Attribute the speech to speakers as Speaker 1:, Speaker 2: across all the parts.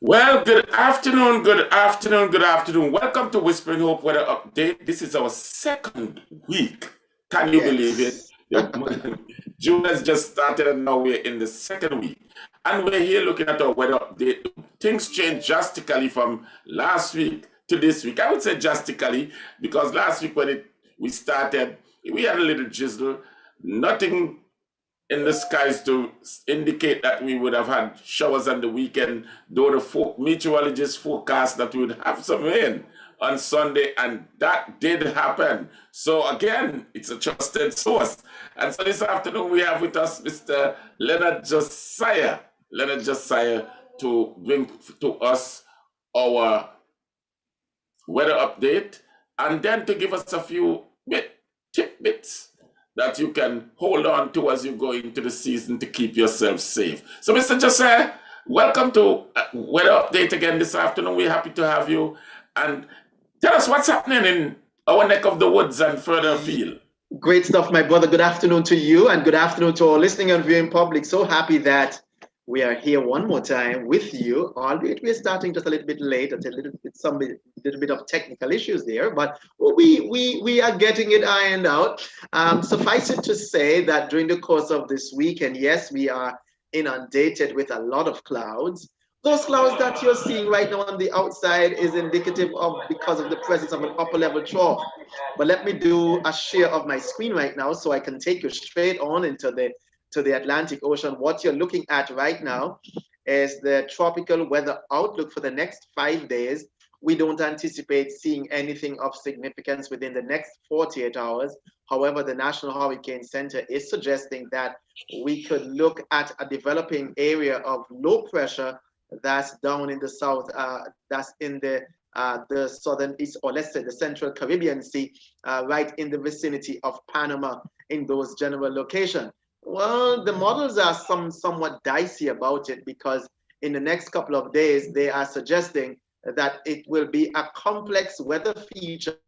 Speaker 1: Well, good afternoon, good afternoon, good afternoon. Welcome to Whispering Hope Weather Update. This is our second week. Can you believe it?
Speaker 2: Yes.
Speaker 1: June has just started and now we're in the second week. And we're here looking at our weather update. Things changed drastically from last week to this week. I would say drastically because last week we started, we had a little drizzle. Nothing in the skies to indicate that we would have had showers on the weekend, though the meteorologist forecast that we would have some rain on Sunday, and that did happen. So again, it's a trusted source. And so this afternoon we have with us Mr. Lenard Josiah. Lenard Josiah to bring to us our weather update and then to give us a few tidbits that you can hold on to as you go into the season to keep yourself safe. So, Mr. Josiah, welcome to Weather Update again this afternoon. We're happy to have you. And tell us what's happening in our neck of the woods and further afield.
Speaker 2: Great stuff, my brother. Good afternoon to you and good afternoon to our listening and viewing public. So happy that we are here one more time with you, albeit we're starting just a little bit late, a little bit of technical issues there, but we are getting it ironed out. Suffice it to say that during the course of this weekend, yes, we are inundated with a lot of clouds. Those clouds that you're seeing right now on the outside is indicative of because of the presence of an upper level trough. But let me do a share of my screen right now so I can take you straight on into the Atlantic Ocean. What you're looking at right now is the tropical weather outlook for the next 5 days. We don't anticipate seeing anything of significance within the next 48 hours. However, the National Hurricane Center is suggesting that we could look at a developing area of low pressure that's down in the south, that's in the southern east, or let's say the central Caribbean Sea, right in the vicinity of Panama in those general locations. Well, the models are somewhat dicey about it because in the next couple of days, they are suggesting that it will be a complex weather feature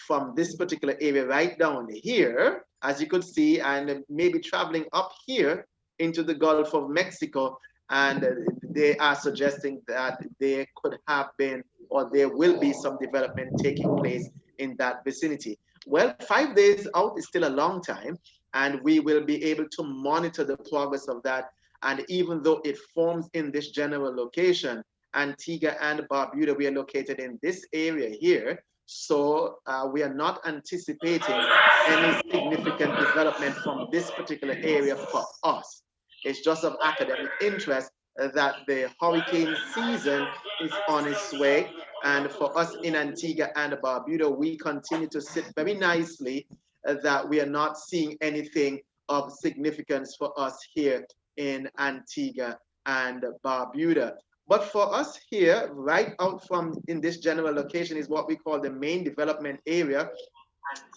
Speaker 2: from this particular area right down here, as you could see, and maybe traveling up here into the Gulf of Mexico. And they are suggesting that there could have been or there will be some development taking place in that vicinity. Well, 5 days out is still a long time, and we will be able to monitor the progress of that. And even though it forms in this general location, Antigua and Barbuda, we are located in this area here. So we are not anticipating any significant development from this particular area for us. It's just of academic interest that the hurricane season is on its way. And for us in Antigua and Barbuda, we continue to sit very nicely that we are not seeing anything of significance for us here in Antigua and Barbuda. But for us here, right out from in this general location is what we call the main development area.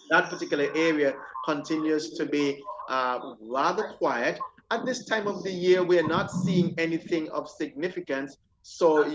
Speaker 2: That particular area continues to be rather quiet. At this time of the year, we're not seeing anything of significance. So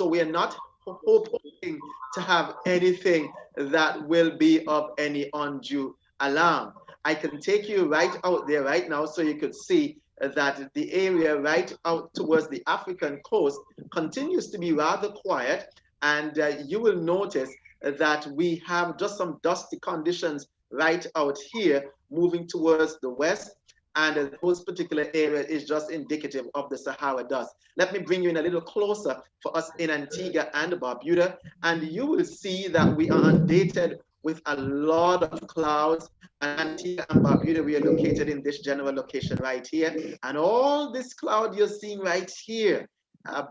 Speaker 2: we are not hoping to have anything that will be of any undue alarm. I can take you right out there right now so you could see that the area right out towards the African coast continues to be rather quiet, and you will notice that we have just some dusty conditions right out here moving towards the west, and those particular areas is just indicative of the Sahara dust. Let me bring you in a little closer for us in Antigua and Barbuda, and you will see that we are inundated with a lot of clouds. Antigua and Barbuda, we are located in this general location right here, and all this cloud you're seeing right here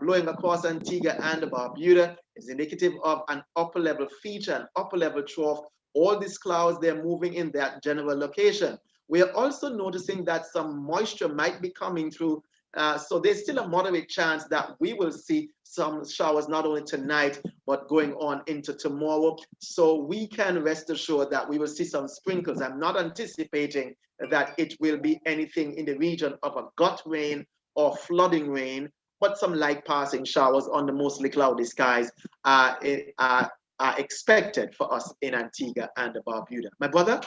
Speaker 2: blowing across Antigua and Barbuda is indicative of an upper level feature, an upper level trough. All these clouds, they're moving in that general location. We are also noticing that some moisture might be coming through. So there's still a moderate chance that we will see some showers not only tonight, but going on into tomorrow. So we can rest assured that we will see some sprinkles. I'm not anticipating that it will be anything in the region of a gut rain or flooding rain, but some light passing showers on the mostly cloudy skies are expected for us in Antigua and Barbuda. My brother?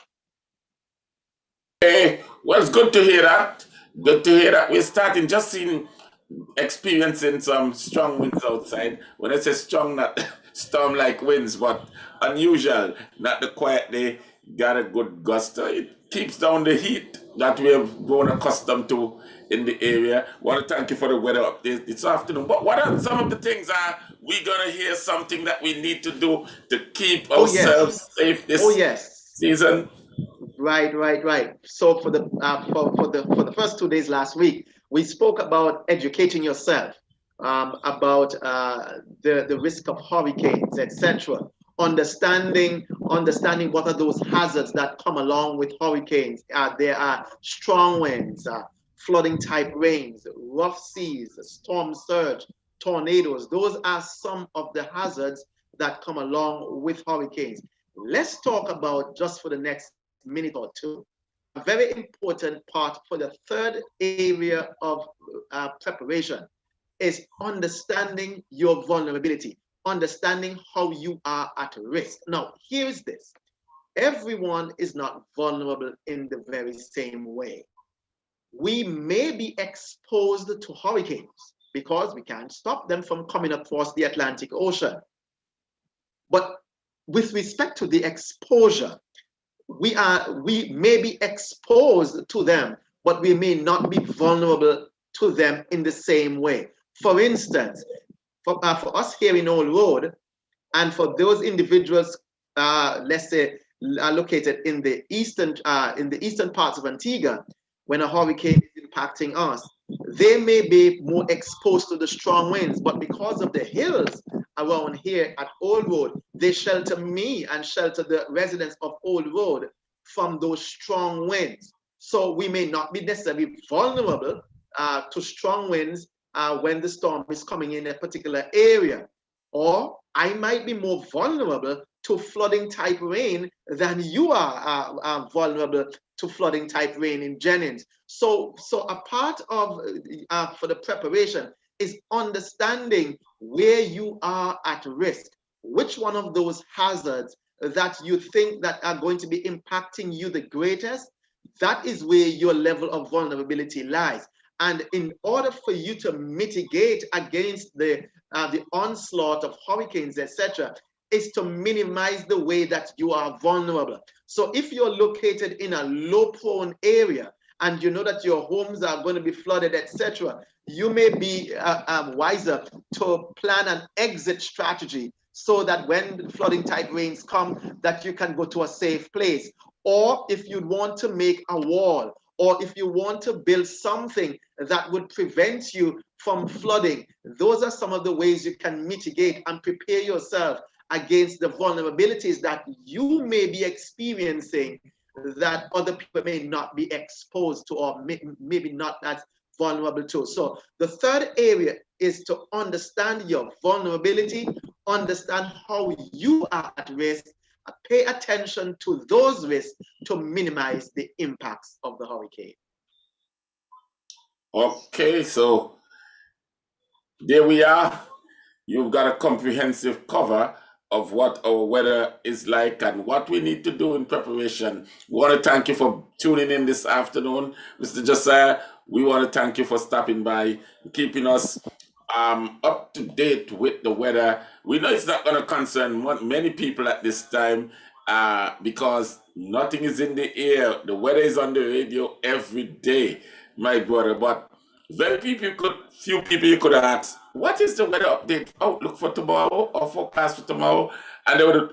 Speaker 1: Hey, well, it's good to hear that. Good to hear that. We're starting just seeing experiencing some strong winds outside. When I say strong, not storm-like winds, but unusual, not the quiet day. Got a good guster. It keeps down the heat that we have grown accustomed to in the area. Want to thank you for the weather update this afternoon. But what are some of the things are we gonna hear something that we need to do to keep
Speaker 2: Oh yes.
Speaker 1: ourselves safe
Speaker 2: Oh
Speaker 1: this
Speaker 2: yes.
Speaker 1: season?
Speaker 2: Right. So for the first 2 days last week, we spoke about educating yourself, about the risk of hurricanes, etc. Understanding what are those hazards that come along with hurricanes. There are strong winds, flooding type rains, rough seas, storm surge, tornadoes. Those are some of the hazards that come along with hurricanes. Let's talk about, just for the next minute or two, a very important part for the third area of preparation is understanding your vulnerability, understanding how you are at risk. Now, here's this. Everyone is not vulnerable in the very same way. We may be exposed to hurricanes because we can't stop them from coming across the Atlantic Ocean. But with respect to the exposure, we may be exposed to them, but we may not be vulnerable to them in the same way. For instance, for us here in Old Road, and for those individuals, let's say, located in the eastern parts of Antigua, when a hurricane is impacting us, they may be more exposed to the strong winds, but because of the hills around here at Old Road, they shelter me and shelter the residents of Old Road from those strong winds. So we may not be necessarily vulnerable to strong winds when the storm is coming in a particular area. Or I might be more vulnerable to flooding type rain than you are vulnerable to flooding type rain in Jennings. So a part of for the preparation is understanding where you are at risk. Which one of those hazards that you think that are going to be impacting you the greatest, that is where your level of vulnerability lies. And in order for you to mitigate against the onslaught of hurricanes, etc., is to minimize the way that you are vulnerable. So if you're located in a low-prone area and you know that your homes are going to be flooded, etc., you may be wiser to plan an exit strategy so that when flooding type rains come, that you can go to a safe place. Or if you want to make a wall, or if you want to build something that would prevent you from flooding, those are some of the ways you can mitigate and prepare yourself against the vulnerabilities that you may be experiencing that other people may not be exposed to, or maybe not as vulnerable to. So the third area is to understand your vulnerability, understand how you are at risk, pay attention to those risks to minimize the impacts of the hurricane.
Speaker 1: Okay, so there we are. You've got a comprehensive cover of what our weather is like and what we need to do in preparation. We want to thank you for tuning in this afternoon, Mr. Josiah. We want to thank you for stopping by, keeping us up to date with the weather. We know it's not going to concern many people at this time because nothing is in the air. The weather is on the radio every day, my brother. But few people you could ask, what is the weather update outlook for tomorrow or forecast for tomorrow? And they would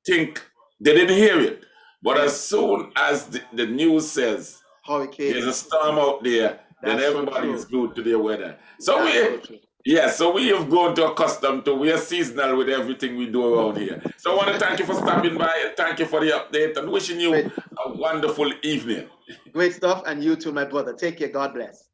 Speaker 1: think they didn't hear it. But as soon as the news says there's a storm out there, then everybody is glued to their weather. So we have grown to accustomed to, we are seasonal with everything we do around here. So I want to thank you for stopping by and thank you for the update and wishing you a wonderful evening.
Speaker 2: Great stuff, and you too, my brother. Take care. God bless.